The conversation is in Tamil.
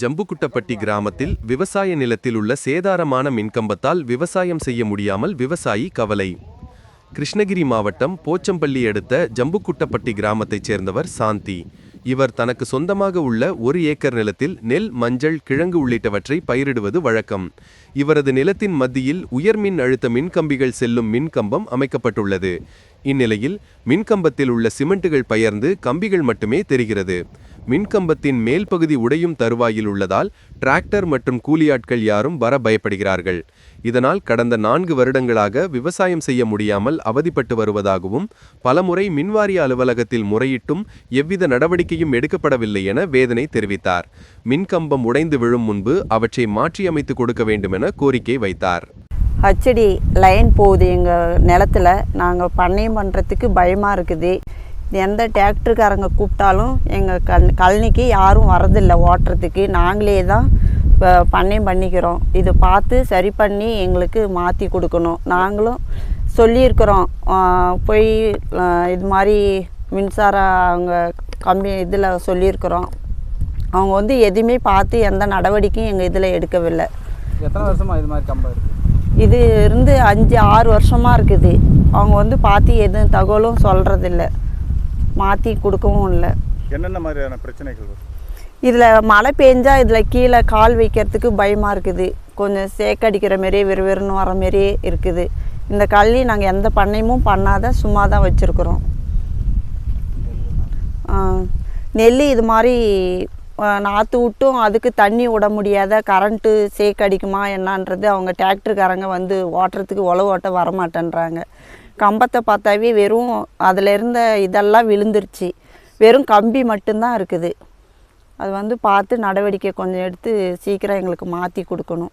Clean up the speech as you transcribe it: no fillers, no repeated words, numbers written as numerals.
ஜம்புகுட்டப்பட்டி கிராமத்தில் விவசாய நிலத்தில் உள்ள சேதாரமான மின்கம்பத்தால் விவசாயம் செய்ய முடியாமல் விவசாயி கவலை. கிருஷ்ணகிரி மாவட்டம் போச்சம்பள்ளி அடுத்த ஜம்புகுட்டப்பட்டி கிராமத்தைச் சேர்ந்தவர் சாந்தி. இவர் தனக்கு சொந்தமாக உள்ள 1 ஏக்கர் நிலத்தில் நெல், மஞ்சள், கிழங்கு உள்ளிட்டவற்றை பயிரிடுவது வழக்கம். இவரது நிலத்தின் மத்தியில் உயர்மின் அழுத்த மின்கம்பிகள் செல்லும் மின்கம்பம் அமைக்கப்பட்டுள்ளது. இந்நிலையில் மின்கம்பத்தில் உள்ள சிமெண்ட்டுகள் பெயர்ந்து கம்பிகள் மட்டுமே தெரிகிறது. மின்கம்பத்தின் மேல் பகுதி உடையும் தருவாயில் உள்ளதால் டிராக்டர் மற்றும் கூலியாட்கள் யாரும் வர பயப்படுகிறார்கள். இதனால் கடந்த 4 வருடங்களாக விவசாயம் செய்ய முடியாமல் அவதிப்பட்டு வருவதாகவும், பலமுறை மின்வாரிய அலுவலகத்தில் முறையிட்டும் எவ்வித நடவடிக்கையும் எடுக்கப்படவில்லை என வேதனை தெரிவித்தார். மின்கம்பம் உடைந்து விழும் முன்பு அவற்றை மாற்றியமைத்து கொடுக்க வேண்டுமென கோரிக்கை வைத்தார். ஹச்டி லைன் போகுது எங்கள் நிலத்தில். நாங்கள் பண்ணையம் பண்ணுறதுக்கு பயமாக இருக்குது. எந்த டிராக்டருக்காரங்க கூப்பிட்டாலும் எங்கள் கழனிக்கு யாரும் வரதில்லை ஓட்டுறதுக்கு. நாங்களே தான் இப்போ பண்ணையம் பண்ணிக்கிறோம். இதை பார்த்து சரி பண்ணி எங்களுக்கு மாற்றி கொடுக்கணும். நாங்களும் சொல்லியிருக்கிறோம், போய் இது மாதிரி மின்சார அவங்க கம்பெனி இதில் சொல்லியிருக்கிறோம். அவங்க எதுவுமே பார்த்து எந்த நடவடிக்கையும் எங்கள் இதில் எடுக்கவில்லை. எத்தனை வருஷமாக இது மாதிரி கம்பம் இருக்குது? இது இருந்து 5-6 வருஷமாக இருக்குது. அவங்க பார்த்து எதுவும் தகவலும் சொல்கிறதில்ல, மாற்றி கொடுக்கவும் இல்லை. என்னென்ன மாதிரியான பிரச்சனைகள்? இதில் மழை பெஞ்சால் இதில் கீழே கால் வைக்கிறதுக்கு பயமாக இருக்குது. கொஞ்சம் சேக்கடிக்கிற மாரியே வெறுன்னு வர மாரியே இருக்குது. இந்த கல்வி நாங்கள் எந்த பண்ணையமும் பண்ணாத சும்மா தான் வச்சுருக்குறோம். நெல் இது மாதிரி நாற்று விட்டும் அதுக்கு தண்ணி விட முடியாத, கரண்ட்டு சேக்கடிக்குமா என்னன்றது அவங்க டிராக்டருக்காரங்க ஓட்டுறதுக்கு உழவு ஓட்ட வரமாட்டேன்றாங்க. கம்பத்தை பார்த்தாவே வெறும் அதில் இருந்த இதெல்லாம் விழுந்துருச்சு. வெறும் கம்பி மட்டும்தான் இருக்குது. அது பார்த்து நடவடிக்கை கொஞ்சம் எடுத்து சீக்கிரம் எங்களுக்கு மாற்றி கொடுக்கணும்.